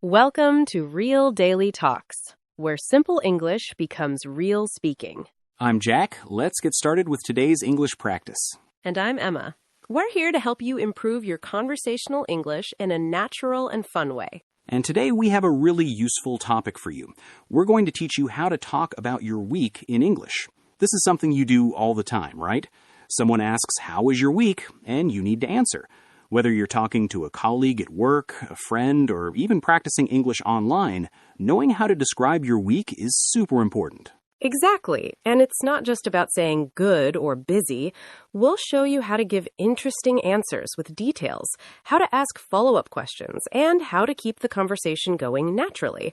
Welcome to Real Daily Talks, where simple English becomes real speaking. I'm Jack. Let's get started with today's English practice. And I'm Emma. We're here to help you improve your conversational English in a natural and fun way. And today we have a really useful topic for you. We're going to teach you how to talk about your week in English. This is something you do all the time, right? Someone asks, "How was your week?" and you need to answer. Whether you're talking to a colleague at work, a friend, or even practicing English online, knowing how to describe your week is super important. Exactly. And it's not just about saying good or busy. We'll show you how to give interesting answers with details, how to ask follow-up questions, and how to keep the conversation going naturally.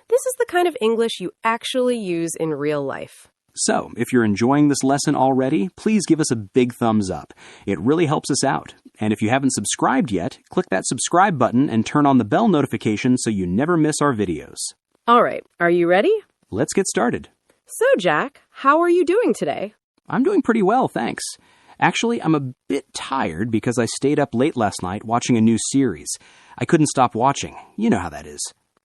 This is the kind of English you actually use in real life. So, if you're enjoying this lesson already, please give us a big thumbs up. It really helps us out. And if you haven't subscribed yet, click that subscribe button and turn on the bell notification so you never miss our videos. All right, are you ready? Let's get started. So, Jack, how are you doing today? I'm doing pretty well, thanks. Actually, I'm a bit tired because I stayed up late last night watching a new series. I couldn't stop watching. You know how that is.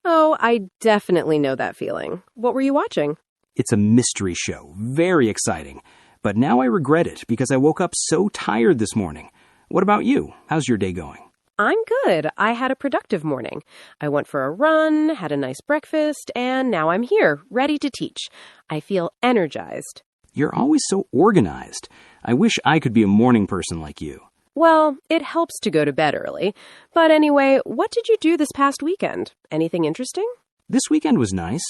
Oh, I definitely know that feeling. What were you watching? It's a mystery show. Very exciting. But now I regret it because I woke up so tired this morning. What about you? How's your day going? I'm good. I had a productive morning. I went for a run, had a nice breakfast, and now I'm here, ready to teach. I feel energized. You're always so organized. I wish I could be a morning person like you. Well, it helps to go to bed early. But anyway, what did you do this past weekend? Anything interesting? This weekend was nice.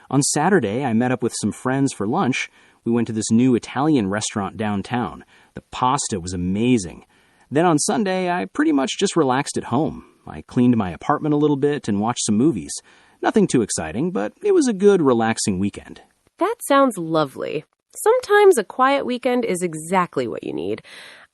On Saturday, I met up with some friends for lunch. We went to this new Italian restaurant downtown. The pasta was amazing. Then on Sunday, I pretty much just relaxed at home. I cleaned my apartment a little bit and watched some movies. Nothing too exciting, but it was a good, relaxing weekend. That sounds lovely. Sometimes a quiet weekend is exactly what you need.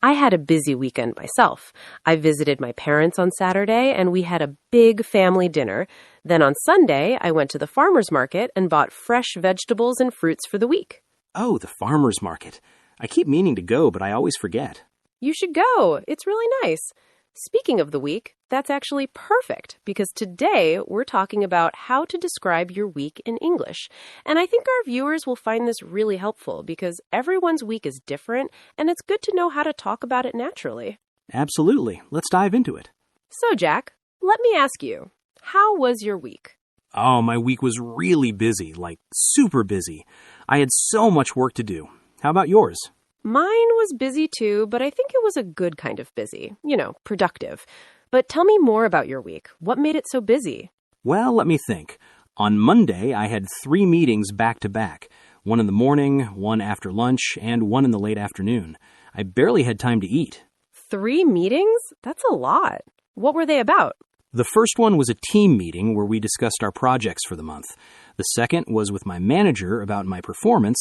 I had a busy weekend myself. I visited my parents on Saturday, and we had a big family dinner. Then on Sunday, I went to the farmer's market and bought fresh vegetables and fruits for the week. Oh, the farmer's market. I keep meaning to go, but I always forget. You should go. It's really nice. Speaking of the week, that's actually perfect because today we're talking about how to describe your week in English. And I think our viewers will find this really helpful because everyone's week is different and it's good to know how to talk about it naturally. Absolutely. Let's dive into it. So, Jack, let me ask you, how was your week? Oh, my week was really busy, like super busy. I had so much work to do. How about yours? Mine was busy too, but I think it was a good kind of busy. Productive. But tell me more about your week. What made it so busy? Well, let me think. On Monday, I had 3 meetings back to back. One in the morning, one after lunch, and one in the late afternoon. I barely had time to eat. 3 meetings? That's a lot. What were they about? The first one was a team meeting where we discussed our projects for the month. The second was with my manager about my performance.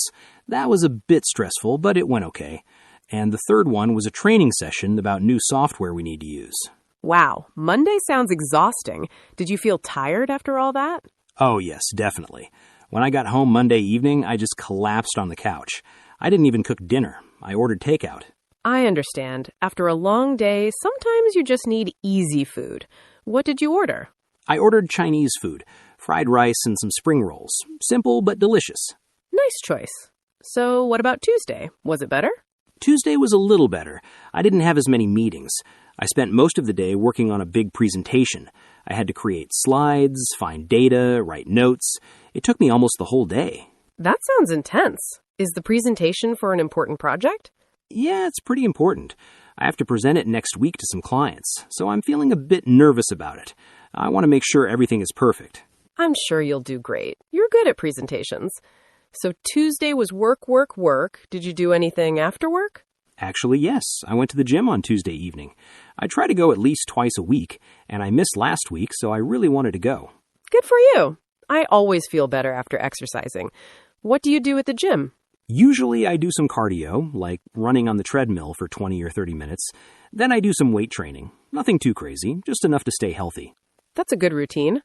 That was a bit stressful, but it went okay. And the third one was a training session about new software we need to use. Wow, Monday sounds exhausting. Did you feel tired after all that? Oh, yes, definitely. When I got home Monday evening, I just collapsed on the couch. I didn't even cook dinner. I ordered takeout. I understand. After a long day, sometimes you just need easy food. What did you order? I ordered Chinese food, fried rice and some spring rolls. Simple but delicious. Nice choice. So what about Tuesday? Was it better? Tuesday was a little better. I didn't have as many meetings. I spent most of the day working on a big presentation. I had to create slides, find data, write notes. It took me almost the whole day. That sounds intense. Is the presentation for an important project? Yeah, it's pretty important. I have to present it next week to some clients, so I'm feeling a bit nervous about it. I want to make sure everything is perfect. I'm sure you'll do great. You're good at presentations. So Tuesday was work, work, work. Did you do anything after work? Actually, yes. I went to the gym on Tuesday evening. I try to go at least twice a week, and I missed last week, so I really wanted to go. Good for you. I always feel better after exercising. What do you do at the gym? Usually I do some cardio, like running on the treadmill for 20 or 30 minutes. Then I do some weight training. Nothing too crazy, just enough to stay healthy. That's a good routine.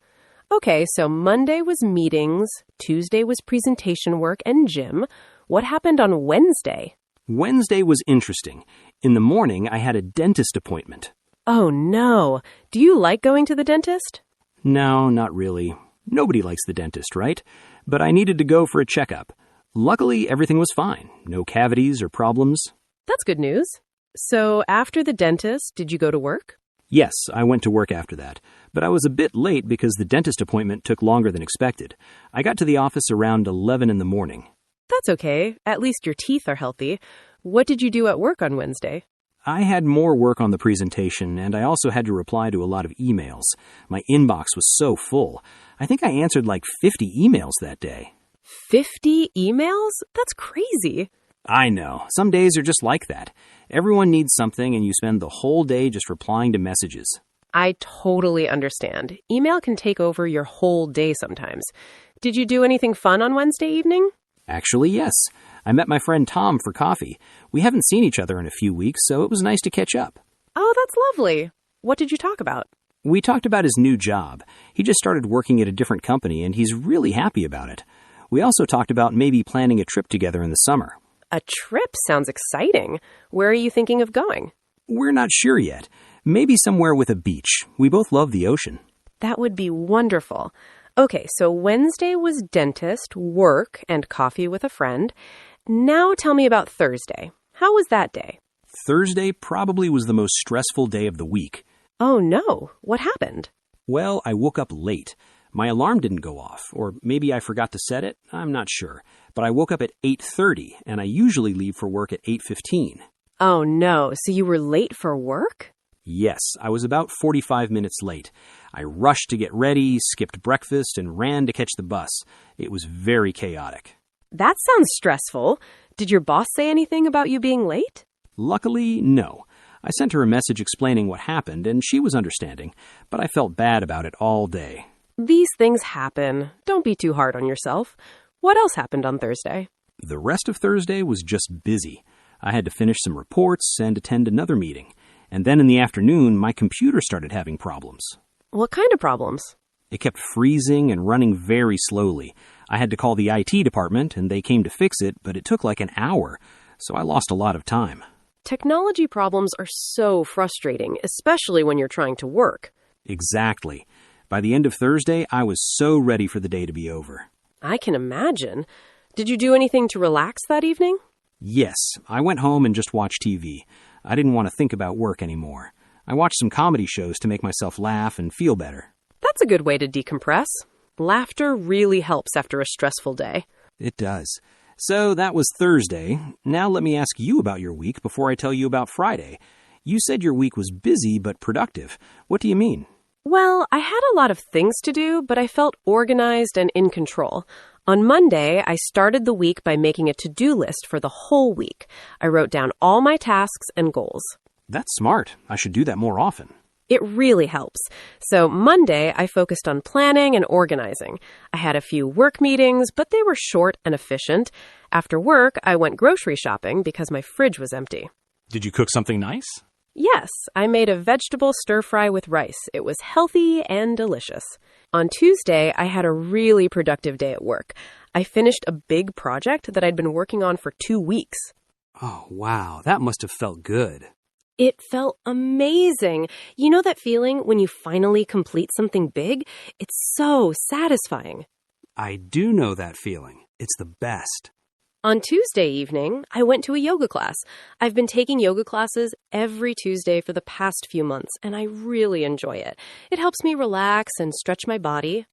Okay, so Monday was meetings, Tuesday was presentation work and gym. What happened on Wednesday? Wednesday was interesting. In the morning, I had a dentist appointment. Oh no. Do you like going to the dentist? No, not really. Nobody likes the dentist, right? But I needed to go for a checkup. Luckily, everything was fine. No cavities or problems. That's good news. So after the dentist, did you go to work? Yes, I went to work after that. But I was a bit late because the dentist appointment took longer than expected. I got to the office around 11 in the morning. That's okay. At least your teeth are healthy. What did you do at work on Wednesday? I had more work on the presentation, and I also had to reply to a lot of emails. My inbox was so full. I think I answered like 50 emails that day. 50 emails? That's crazy. I know. Some days are just like that. Everyone needs something, and you spend the whole day just replying to messages. I totally understand. Email can take over your whole day sometimes. Did you do anything fun on Wednesday evening? Actually, yes. I met my friend Tom for coffee. We haven't seen each other in a few weeks, so it was nice to catch up. Oh, that's lovely. What did you talk about? We talked about his new job. He just started working at a different company, and he's really happy about it. We also talked about maybe planning a trip together in the summer. A trip sounds exciting. Where are you thinking of going? We're not sure yet. Maybe somewhere with a beach. We both love the ocean. That would be wonderful. Okay, so Wednesday was dentist, work, and coffee with a friend. Now tell me about Thursday. How was that day? Thursday probably was the most stressful day of the week. Oh no, what happened? Well, I woke up late. My alarm didn't go off, or maybe I forgot to set it. I'm not sure. But I woke up at 8:30, and I usually leave for work at 8:15. Oh no, so you were late for work? Yes, I was about 45 minutes late. I rushed to get ready, skipped breakfast, and ran to catch the bus. It was very chaotic. That sounds stressful. Did your boss say anything about you being late? Luckily, no. I sent her a message explaining what happened, and she was understanding, but I felt bad about it all day. These things happen. Don't be too hard on yourself. What else happened on Thursday? The rest of Thursday was just busy. I had to finish some reports and attend another meeting. And then in the afternoon, my computer started having problems. What kind of problems? It kept freezing and running very slowly. I had to call the IT department, and they came to fix it, but it took like an hour, so I lost a lot of time. Technology problems are so frustrating, especially when you're trying to work. Exactly. By the end of Thursday, I was so ready for the day to be over. I can imagine. Did you do anything to relax that evening? Yes, I went home and just watched TV. I didn't want to think about work anymore. I watched some comedy shows to make myself laugh and feel better. That's a good way to decompress. Laughter really helps after a stressful day. It does. So that was Thursday. Now let me ask you about your week before I tell you about Friday. You said your week was busy but productive. What do you mean? Well, I had a lot of things to do, but I felt organized and in control. On Monday, I started the week by making a to-do list for the whole week. I wrote down all my tasks and goals. That's smart. I should do that more often. It really helps. So Monday, I focused on planning and organizing. I had a few work meetings, but they were short and efficient. After work, I went grocery shopping because my fridge was empty. Did you cook something nice? Yes, I made a vegetable stir-fry with rice. It was healthy and delicious. On Tuesday, I had a really productive day at work. I finished a big project that I'd been working on for 2 weeks. Oh, wow. That must have felt good. It felt amazing. You know that feeling when you finally complete something big? It's so satisfying. I do know that feeling. It's the best. On Tuesday evening, I went to a yoga class. I've been taking yoga classes every Tuesday for the past few months, and I really enjoy it. It helps me relax and stretch my body.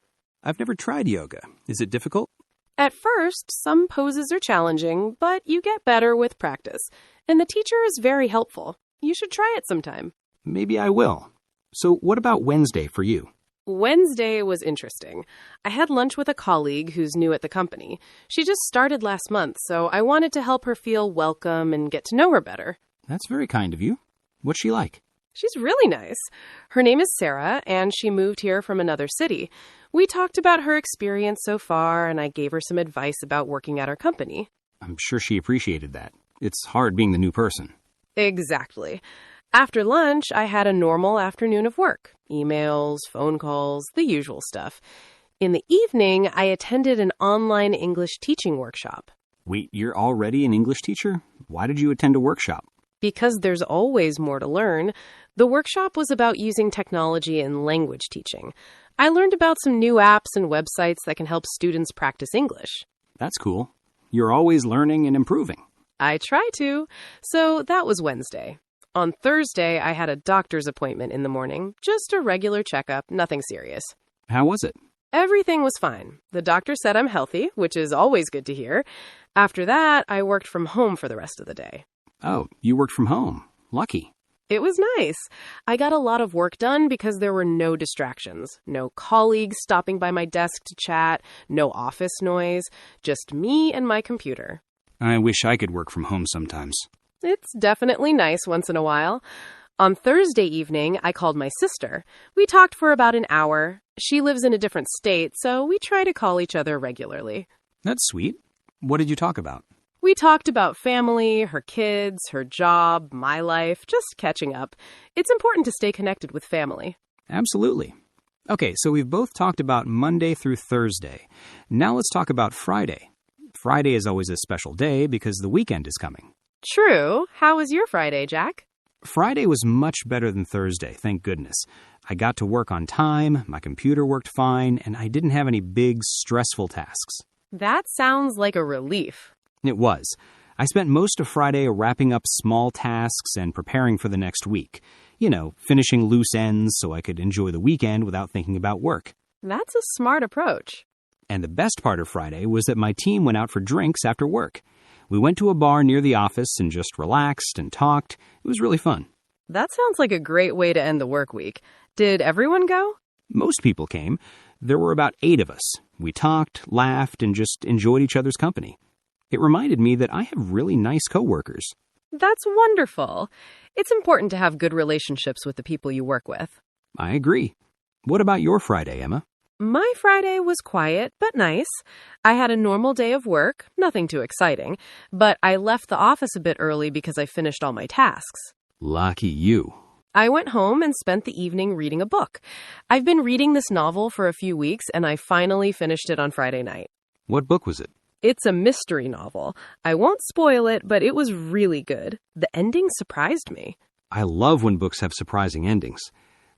I've never tried yoga. Is it difficult? At first, some poses are challenging, but you get better with practice. And the teacher is very helpful. You should try it sometime. Maybe I will. So what about Wednesday for you? Wednesday was interesting. I had lunch with a colleague who's new at the company. She just started last month, so I wanted to help her feel welcome and get to know her better. That's very kind of you. What's she like? She's really nice. Her name is Sarah, and she moved here from another city. We talked about her experience so far, and I gave her some advice about working at our company. I'm sure she appreciated that. It's hard being the new person. Exactly. After lunch, I had a normal afternoon of work. Emails, phone calls, the usual stuff. In the evening, I attended an online English teaching workshop. Wait, you're already an English teacher? Why did you attend a workshop? Because there's always more to learn. The workshop was about using technology in language teaching. I learned about some new apps and websites that can help students practice English. That's cool. You're always learning and improving. I try to. So that was Wednesday. On Thursday, I had a doctor's appointment in the morning. Just a regular checkup, nothing serious. How was it? Everything was fine. The doctor said I'm healthy, which is always good to hear. After that, I worked from home for the rest of the day. Oh, you worked from home. Lucky. It was nice. I got a lot of work done because there were no distractions. No colleagues stopping by my desk to chat, no office noise, just me and my computer. I wish I could work from home sometimes. It's definitely nice once in a while. On Thursday evening, I called my sister. We talked for about an hour. She lives in a different state, so we try to call each other regularly. That's sweet. What did you talk about? We talked about family, her kids, her job, my life, just catching up. It's important to stay connected with family. Absolutely. Okay, so we've both talked about Monday through Thursday. Now let's talk about Friday. Friday is always a special day because the weekend is coming. True. How was your Friday, Jack? Friday was much better than Thursday, thank goodness. I got to work on time, my computer worked fine, and I didn't have any big, stressful tasks. That sounds like a relief. It was. I spent most of Friday wrapping up small tasks and preparing for the next week. Finishing loose ends so I could enjoy the weekend without thinking about work. That's a smart approach. And the best part of Friday was that my team went out for drinks after work. We went to a bar near the office and just relaxed and talked. It was really fun. That sounds like a great way to end the work week. Did everyone go? Most people came. There were about 8 of us. We talked, laughed, and just enjoyed each other's company. It reminded me that I have really nice coworkers. That's wonderful. It's important to have good relationships with the people you work with. I agree. What about your Friday, Emma? My Friday was quiet, but nice. I had a normal day of work, nothing too exciting, but I left the office a bit early because I finished all my tasks. Lucky you. I went home and spent the evening reading a book. I've been reading this novel for a few weeks, and I finally finished it on Friday night. What book was it? It's a mystery novel. I won't spoil it, but it was really good. The ending surprised me. I love when books have surprising endings.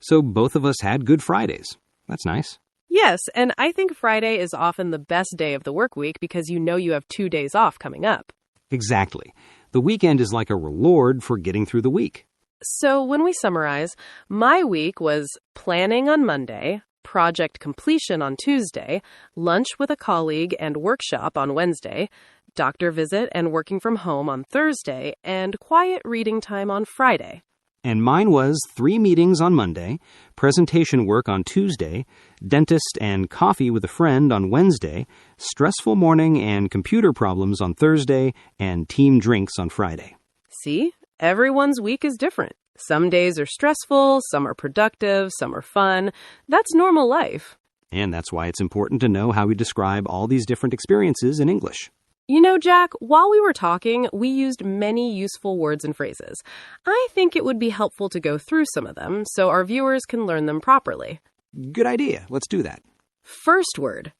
So both of us had good Fridays. That's nice. Yes, and I think Friday is often the best day of the work week because you have 2 days off coming up. Exactly. The weekend is like a reward for getting through the week. So when we summarize, my week was planning on Monday, project completion on Tuesday, lunch with a colleague and workshop on Wednesday, doctor visit and working from home on Thursday, and quiet reading time on Friday. And mine was 3 meetings on Monday, presentation work on Tuesday, dentist and coffee with a friend on Wednesday, stressful morning and computer problems on Thursday, and team drinks on Friday. See? Everyone's week is different. Some days are stressful, some are productive, some are fun. That's normal life. And that's why it's important to know how we describe all these different experiences in English. Jack, while we were talking, we used many useful words and phrases. I think it would be helpful to go through some of them so our viewers can learn them properly. Good idea. Let's do that. First word,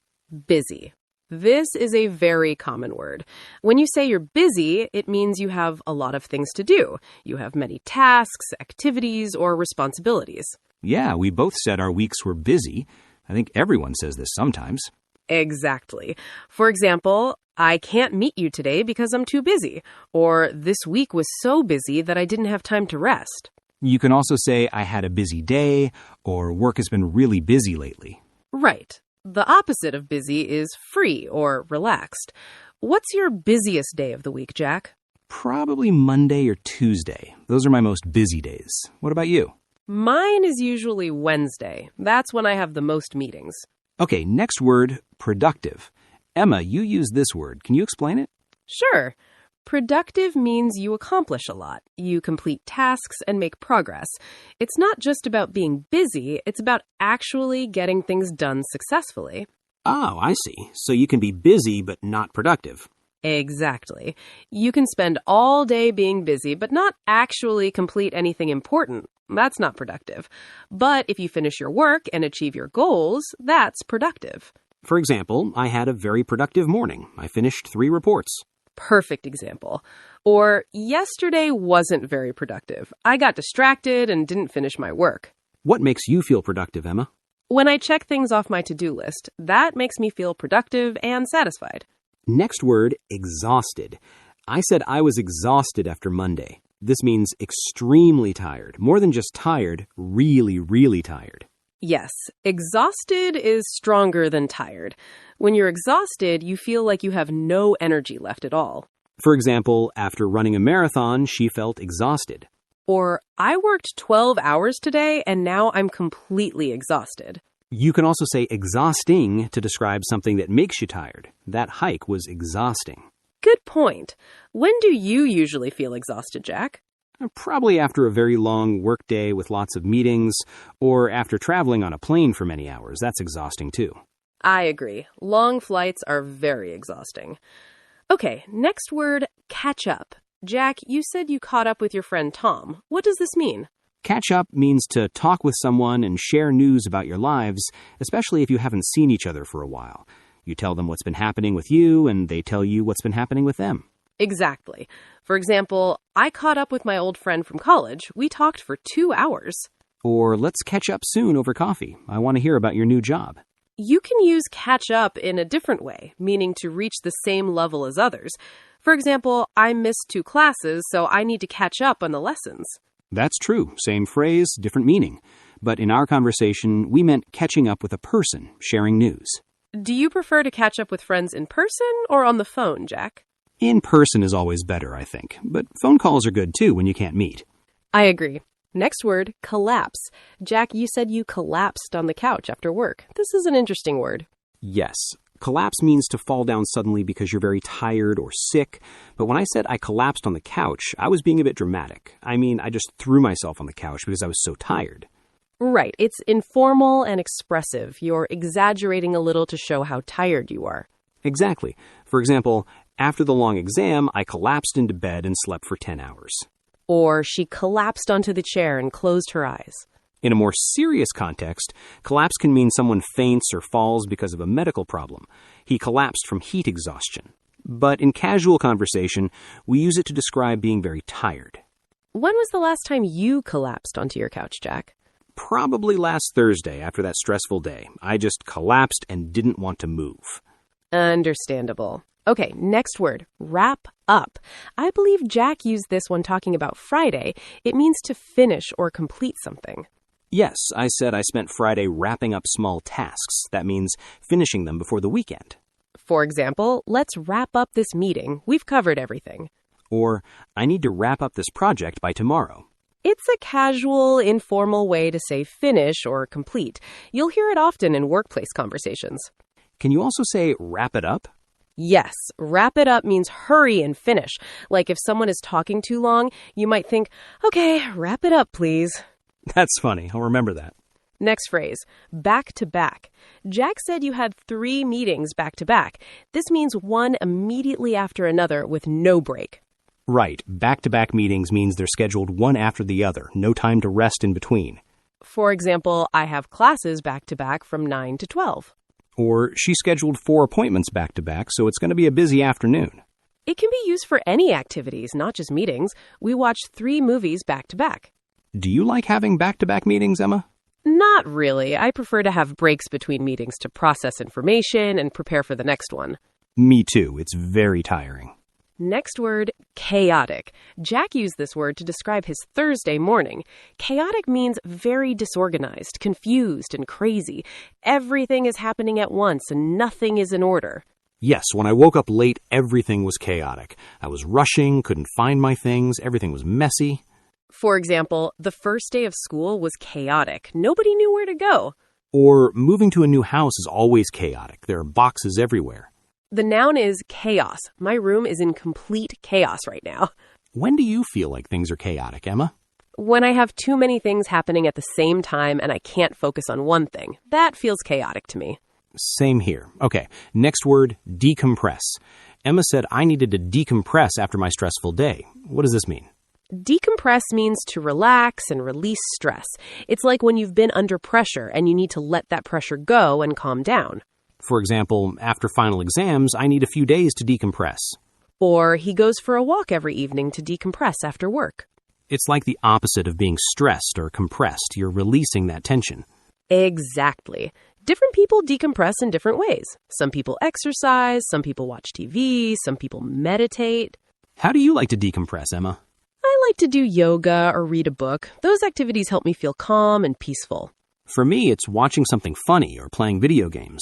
busy. This is a very common word. When you say you're busy, it means you have a lot of things to do. You have many tasks, activities, or responsibilities. Yeah, we both said our weeks were busy. I think everyone says this sometimes. Exactly. For example, I can't meet you today because I'm too busy. Or this week was so busy that I didn't have time to rest. You can also say I had a busy day or work has been really busy lately. Right. The opposite of busy is free or relaxed. What's your busiest day of the week, Jack? Probably Monday or Tuesday. Those are my most busy days. What about you? Mine is usually Wednesday. That's when I have the most meetings. Okay, next word, productive. Emma, you use this word. Can you explain it? Sure. Productive means you accomplish a lot. You complete tasks and make progress. It's not just about being busy, it's about actually getting things done successfully. Oh, I see. So you can be busy but not productive. Exactly. You can spend all day being busy but not actually complete anything important. That's not productive. But if you finish your work and achieve your goals, that's productive. For example, I had a very productive morning. I finished 3 reports. Perfect example. Or, yesterday wasn't very productive. I got distracted and didn't finish my work. What makes you feel productive, Emma? When I check things off my to-do list, that makes me feel productive and satisfied. Next word, exhausted. I said I was exhausted after Monday. This means extremely tired. More than just tired, really, really tired. Yes, exhausted is stronger than tired. When you're exhausted, you feel like you have no energy left at all. For example, after running a marathon, she felt exhausted. Or, I worked 12 hours today and now I'm completely exhausted. You can also say exhausting to describe something that makes you tired. That hike was exhausting. Good point. When do you usually feel exhausted, Jack? Probably after a very long workday with lots of meetings, or after traveling on a plane for many hours. That's exhausting too. I agree. Long flights are very exhausting. Okay, next word, catch up. Jack, you said you caught up with your friend Tom. What does this mean? Catch up means to talk with someone and share news about your lives, especially if you haven't seen each other for a while. You tell them what's been happening with you, and they tell you what's been happening with them. Exactly. For example, I caught up with my old friend from college. We talked for 2 hours. Or let's catch up soon over coffee. I want to hear about your new job. You can use catch up in a different way, meaning to reach the same level as others. For example, I missed 2 classes, so I need to catch up on the lessons. That's true. Same phrase, different meaning. But in our conversation, we meant catching up with a person, sharing news. Do you prefer to catch up with friends in person or on the phone, Jack? In person is always better, I think. But phone calls are good too when you can't meet. I agree. Next word, collapse. Jack, you said you collapsed on the couch after work. This is an interesting word. Yes. Collapse means to fall down suddenly because you're very tired or sick. But when I said I collapsed on the couch, I was being a bit dramatic. I mean, I just threw myself on the couch because I was so tired. Right. It's informal and expressive. You're exaggerating a little to show how tired you are. Exactly. For example, after the long exam, I collapsed into bed and slept for 10 hours. Or she collapsed onto the chair and closed her eyes. In a more serious context, collapse can mean someone faints or falls because of a medical problem. He collapsed from heat exhaustion. But in casual conversation, we use it to describe being very tired. When was the last time you collapsed onto your couch, Jack? Probably last Thursday after that stressful day. I just collapsed and didn't want to move. Understandable. Okay, next word, wrap up. I believe Jack used this when talking about Friday. It means to finish or complete something. Yes, I said I spent Friday wrapping up small tasks. That means finishing them before the weekend. For example, let's wrap up this meeting. We've covered everything. Or, I need to wrap up this project by tomorrow. It's a casual, informal way to say finish or complete. You'll hear it often in workplace conversations. Can you also say wrap it up? Yes, wrap it up means hurry and finish. Like if someone is talking too long, you might think, okay, wrap it up, please. That's funny. I'll remember that. Next phrase, back to back. Jack said you had 3 meetings back to back. This means one immediately after another with no break. Right. Back-to-back meetings means they're scheduled one after the other. No time to rest in between. For example, I have classes back to back from 9 to 12. Or she scheduled 4 appointments back-to-back, so it's going to be a busy afternoon. It can be used for any activities, not just meetings. We watched 3 movies back to back. Do you like having back-to-back meetings, Emma? Not really. I prefer to have breaks between meetings to process information and prepare for the next one. Me too. It's very tiring. Next word, chaotic. Jack used this word to describe his Thursday morning. Chaotic means very disorganized, confused, and crazy. Everything is happening at once and nothing is in order. Yes, when I woke up late, everything was chaotic. I was rushing, couldn't find my things, everything was messy. For example, the first day of school was chaotic. Nobody knew where to go. Or moving to a new house is always chaotic. There are boxes everywhere. The noun is chaos. My room is in complete chaos right now. When do you feel like things are chaotic, Emma? When I have too many things happening at the same time and I can't focus on one thing. That feels chaotic to me. Same here. Okay, next word, decompress. Emma said I needed to decompress after my stressful day. What does this mean? Decompress means to relax and release stress. It's like when you've been under pressure and you need to let that pressure go and calm down. For example, after final exams, I need a few days to decompress. Or he goes for a walk every evening to decompress after work. It's like the opposite of being stressed or compressed. You're releasing that tension. Exactly. Different people decompress in different ways. Some people exercise, some people watch TV, some people meditate. How do you like to decompress, Emma? I like to do yoga or read a book. Those activities help me feel calm and peaceful. For me, it's watching something funny or playing video games.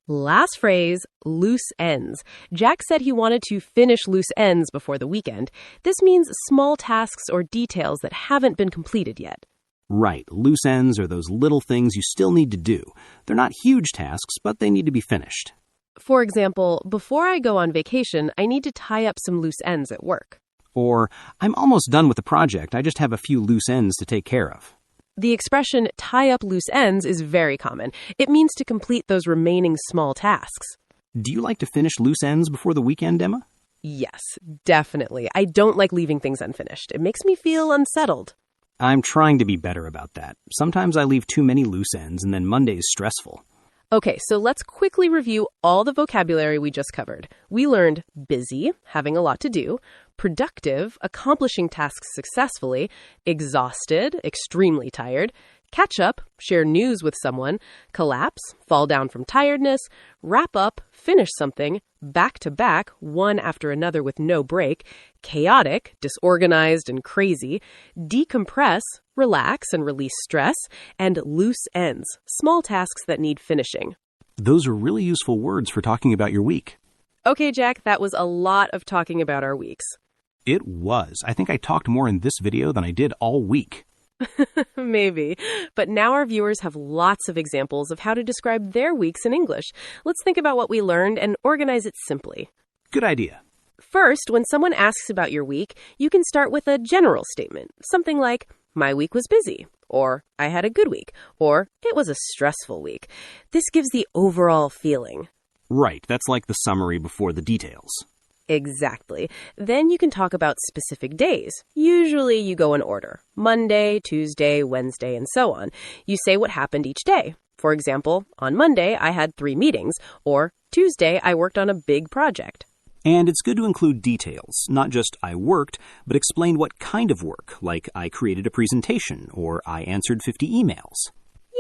Last phrase, loose ends. Jack said he wanted to finish loose ends before the weekend. This means small tasks or details that haven't been completed yet. Right, loose ends are those little things you still need to do. They're not huge tasks, but they need to be finished. For example, before I go on vacation, I need to tie up some loose ends at work. Or, I'm almost done with the project, I just have a few loose ends to take care of. The expression tie up loose ends is very common. It means to complete those remaining small tasks. Do you like to finish loose ends before the weekend, Emma? Yes, definitely. I don't like leaving things unfinished. It makes me feel unsettled. I'm trying to be better about that. Sometimes I leave too many loose ends and then Monday's stressful. Okay, so let's quickly review all the vocabulary we just covered. We learned busy, having a lot to do, productive, accomplishing tasks successfully, exhausted, extremely tired, catch up, share news with someone, collapse, fall down from tiredness, wrap up, finish something, back to back, one after another with no break, chaotic, disorganized and crazy, decompress, relax and release stress, and loose ends, small tasks that need finishing. Those are really useful words for talking about your week. Okay, Jack, that was a lot of talking about our weeks. It was. I think I talked more in this video than I did all week. Maybe. But now our viewers have lots of examples of how to describe their weeks in English. Let's think about what we learned and organize it simply. Good idea. First, when someone asks about your week, you can start with a general statement. Something like, my week was busy, or I had a good week, or it was a stressful week. This gives the overall feeling. Right, that's like the summary before the details. Exactly. Then you can talk about specific days. Usually you go in order. Monday, Tuesday, Wednesday, and so on. You say what happened each day. For example, on Monday, I had 3 meetings, or Tuesday, I worked on a big project. And it's good to include details, not just I worked, but explain what kind of work, like I created a presentation, or I answered 50 emails.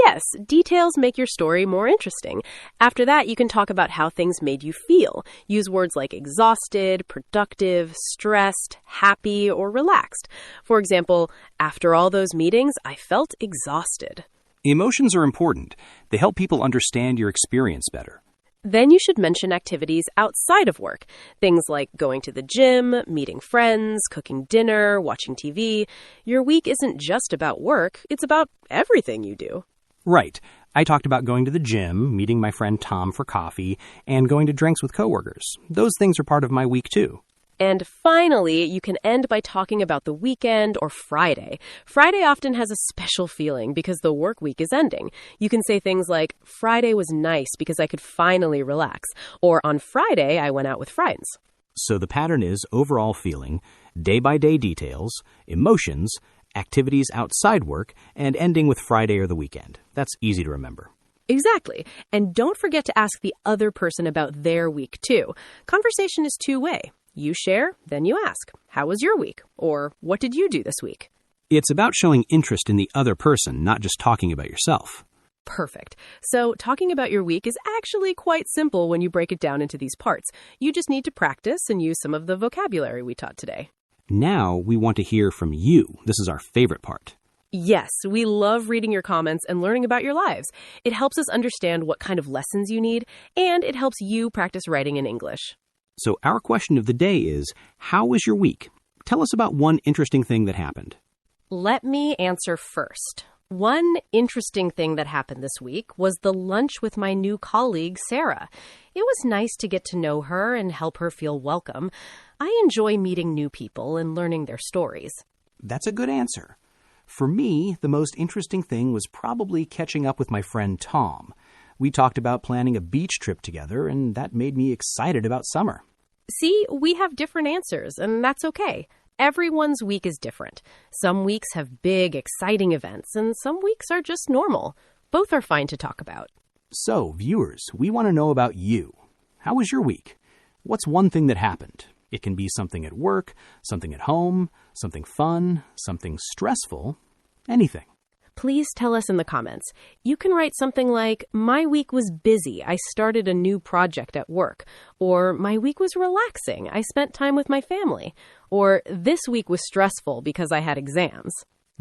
Yes, details make your story more interesting. After that, you can talk about how things made you feel. Use words like exhausted, productive, stressed, happy, or relaxed. For example, after all those meetings, I felt exhausted. Emotions are important. They help people understand your experience better. Then you should mention activities outside of work. Things like going to the gym, meeting friends, cooking dinner, watching TV. Your week isn't just about work, it's about everything you do. Right. I talked about going to the gym, meeting my friend Tom for coffee, and going to drinks with coworkers. Those things are part of my week, too. And finally, you can end by talking about the weekend or Friday. Friday often has a special feeling because the work week is ending. You can say things like, Friday was nice because I could finally relax, or on Friday, I went out with friends. So the pattern is overall feeling, day-by-day details, emotions, activities outside work, and ending with Friday or the weekend. That's easy to remember. Exactly. And don't forget to ask the other person about their week, too. Conversation is two-way. You share, then you ask, how was your week? Or what did you do this week? It's about showing interest in the other person, not just talking about yourself. Perfect. So talking about your week is actually quite simple when you break it down into these parts. You just need to practice and use some of the vocabulary we taught today. Now we want to hear from you. This is our favorite part. Yes, we love reading your comments and learning about your lives. It helps us understand what kind of lessons you need, and it helps you practice writing in English. So our question of the day is, how was your week? Tell us about one interesting thing that happened. Let me answer first. One interesting thing that happened this week was the lunch with my new colleague, Sarah. It was nice to get to know her and help her feel welcome. I enjoy meeting new people and learning their stories. That's a good answer. For me, the most interesting thing was probably catching up with my friend Tom. We talked about planning a beach trip together, and that made me excited about summer. See, we have different answers, and that's okay. Everyone's week is different. Some weeks have big, exciting events, and some weeks are just normal. Both are fine to talk about. So, viewers, we want to know about you. How was your week? What's one thing that happened? It can be something at work, something at home, something fun, something stressful, anything. Please tell us in the comments. You can write something like, "My week was busy. I started a new project at work." Or, "My week was relaxing. I spent time with my family." Or, "This week was stressful because I had exams."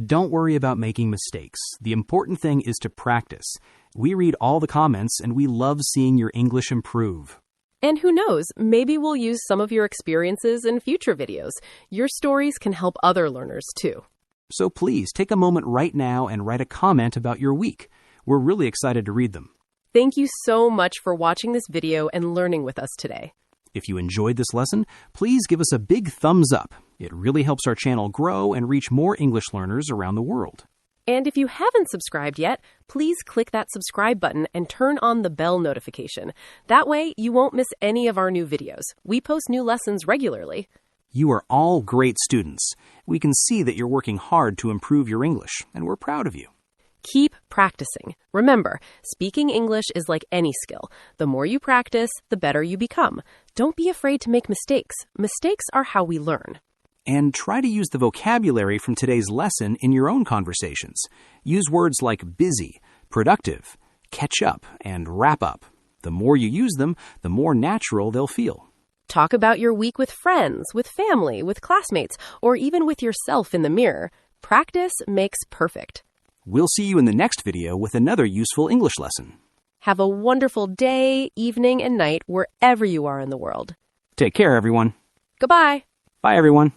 Don't worry about making mistakes. The important thing is to practice. We read all the comments and we love seeing your English improve. And who knows, maybe we'll use some of your experiences in future videos. Your stories can help other learners too. So please take a moment right now and write a comment about your week. We're really excited to read them. Thank you so much for watching this video and learning with us today. If you enjoyed this lesson, please give us a big thumbs up. It really helps our channel grow and reach more English learners around the world. And if you haven't subscribed yet, please click that subscribe button and turn on the bell notification. That way, you won't miss any of our new videos. We post new lessons regularly. You are all great students. We can see that you're working hard to improve your English, and we're proud of you. Keep practicing. Remember, speaking English is like any skill. The more you practice, the better you become. Don't be afraid to make mistakes. Mistakes are how we learn. And try to use the vocabulary from today's lesson in your own conversations. Use words like busy, productive, catch up, and wrap up. The more you use them, the more natural they'll feel. Talk about your week with friends, with family, with classmates, or even with yourself in the mirror. Practice makes perfect. We'll see you in the next video with another useful English lesson. Have a wonderful day, evening, and night wherever you are in the world. Take care, everyone. Goodbye. Bye, everyone.